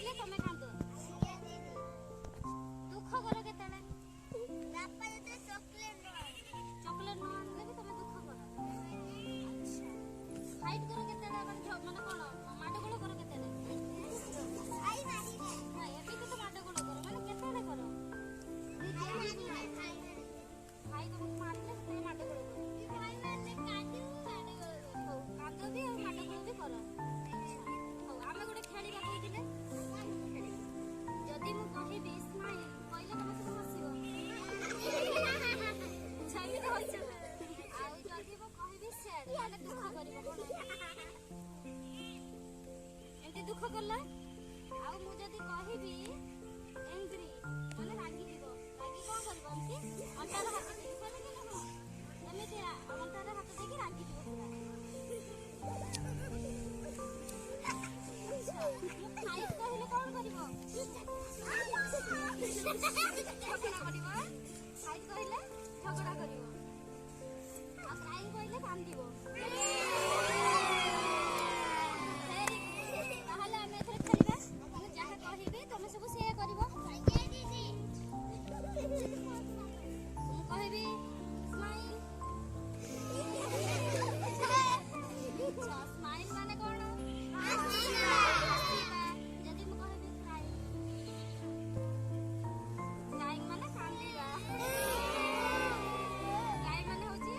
କହିଲେ ତମେ କାନ୍ଦ। ଦୁଃଖ କର କେତେବେଳେ? ଚକୋଲେଟ ନ ଆଣିଲେ ବି ତମେ ଦୁଃଖ କର। ଆଚ୍ଛା ଫାଇଟ୍ କର କେତେବେଳେ? ମାନେ କଣ ମାଡ଼ଗୋଳ କର କେତେବେଳେ? ଏବେ କିନ୍ତୁ ମାଡ଼ଗୋଳ କର ମାନେ କେତେବେଳେ କର? ଭାଇ ତମକୁ ମାରିଲେ ସେତେବେଳେ ମାଡ଼ଗୋଳ କର। ହଉ କାନ୍ଦ ବି ଆଉ ମାଡ଼ଗୋଳ ବି କର। ହଉ ଆମେ ଗୋଟେ ଖେଳିବା କହିଥିଲେ। ଯଦି ମୁଁ କହିବି ସ୍ମାଇଲ୍ କହିଲେ ତମେ ସବୁ ହସିବ। ସେମିତି ହସିବ। ଆଉ ଯଦି ମୁଁ କହିବି ସ୍ୟାଡ୍ ମାନେ ଦୁଃଖ କରିବ କଣ? ଏମିତି ଦୁଃଖ କଲା। ଆଉ ମୁଁ ଯଦି କହିବି ଏଙ୍ଗ୍ରି ମାନେ ରାଗିଯିବ। ରାଗି କଣ କରିବ? ଏମିତି ଅଣ୍ଟାରେ ହାତ ଦେଇକି ସେମିତି ନୁହଁ। ଏମିତି ଅଣ୍ଟାରେ ହାତ ଦେଇକି ରାଗିଯିବ ପୁରା। ମୁଁ ଫାଇଟ୍ କହିଲେ କଣ କରିବ? ଝଗଡ଼ା କରିବ। ଫାଇଟ୍ କହିଲେ ଝଗଡ଼ା କରିବ। ଆଉ କ୍ରାଇଂ କହିଲେ କାନ୍ଦିବ। ତାହେଲେ ଆମେ ଏଥର ଖେଳିବା। ମୁଁ ଯାହା କହିବି ତମେ ସବୁ ସେଇଆ କରିବ। ମୁଁ କହିବି ସ୍ମାଇଲ୍। ସ୍ମାଇଲ୍ ମାନେ କଣ? ଯଦି ମୁଁ କହିବି କ୍ରାଇଂ, କ୍ରାଇଂ ମାନେ କାନ୍ଦିବା। କ୍ରାଇଂ ମାନେ ହଉଛି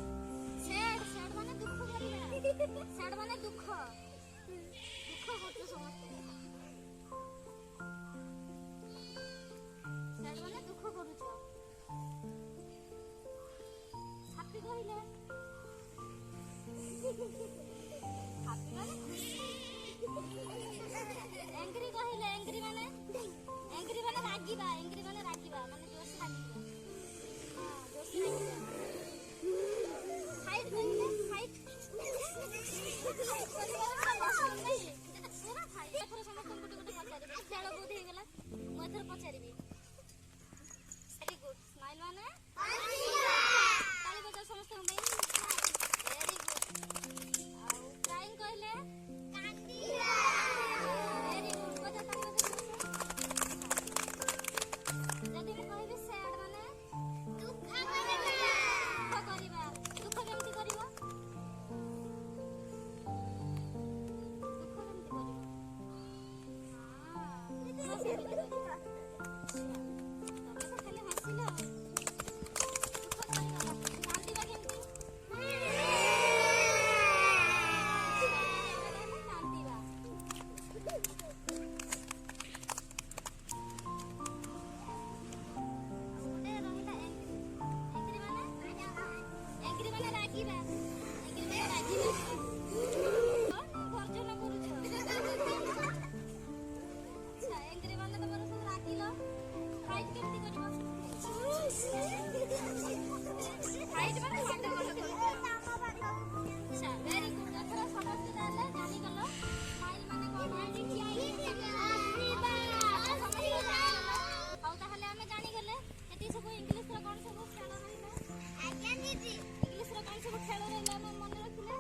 ସ୍ୟାଡ୍ ମାନେ ଦୁଃଖ କରିବା। ସ୍ୟାଡ୍ ମାନେ ଦୁଃଖ କରୁଛୁ ସମସ୍ତେ। ସ୍ୟାଡ୍ ମାନେ ଦୁଃଖ କରୁଛ। ହାପି କହିଲେ ହାପି ମାନେ ଖୁସି। ଏଙ୍ଗ୍ରି କହିଲେ ଏଙ୍ଗ୍ରି ମାନେ ରାଗିବା। ଏଙ୍ଗ୍ରି ମାନେ ରାଗିବା ମାନେ ଜୋରସେ ରାଗିବା। ହଁ ଜୋରସେ ରାଗିବା। ଫାଇଟ୍ କହିଲେ ଫାଇଟ୍ କରିବାର ପସନ୍ଦ ନାହିଁ। ପୁରା ଫାଇଟ୍। ଏଥର ସମସ୍ତଙ୍କୁ ଗୋଟେ ଗୋଟେ ପଚାରିବି। ଖେଳ ବହୁତ ହେଇଗଲା। ମୁଁ ଏଥର ପଚାରିବି। Very good. ସ୍ମାଇଲ୍ ମାନେ ତାଳି ବଜାଅ ସମସ୍ତଙ୍କ ପାଇଁ। Very good. ଆଉ କ୍ରାଇଂ କହିଲେ ଭେରି ଗୁଡ୍। ବଜାଅ ତାଳି ବଜାଅ ସମସ୍ତେ। ଯଦି ମୁଁ କହିବି ସ୍ୟାଡ୍ ମାନେ ଦୁଃଖ କରିବା। ଦୁଃଖ କେମିତି କରିବ? ଦୁଃଖ କେମିତି କରିବ? ସେମିତି କରିବ। ତମେ ତ ଖାଲି ହସିଲ ଆଉ। ଦୁଃଖ କରିବା। କାନ୍ଦିବା କେମିତି? କାନ୍ଦିବା। ଗୋଟେ ରହିଲା ଏଙ୍ଗ୍ରି। ଏଙ୍ଗ୍ରି ମାନେ ରାଗିବା। ଏଙ୍ଗ୍ରି ମାନେ ରାଗିବା। ଗର୍ଜନ କରୁଛ। ଆଚ୍ଛା ଏଙ୍ଗ୍ରି ମାନେ ତମର ସବୁ ରାଗିଲ। ଫାଇଟ୍ କେମିତି କରିବ? ଫାଇଟ୍ ମାନେ ମାଡ଼ଗୋଳ କରୁଛ। ଆଚ୍ଛା ଭେରି ଗୁଡ୍। ଏଥର ସମସ୍ତେ ତାହେଲେ ଜାଣିଗଲ ସ୍ମାଇଲ୍ ମାନେ କଣ? ହଉ ତାହେଲେ ଆମେ ଜାଣିଗଲେ ଏତିକି ସବୁ ଇଂଲିଶର କଣ ସବୁ ଖେଳ ରହିଲା। ଇଂଲିଶର କଣ ସବୁ ଖେଳ ରହିଲା ଆମେ ମନେ ରଖିଲେ।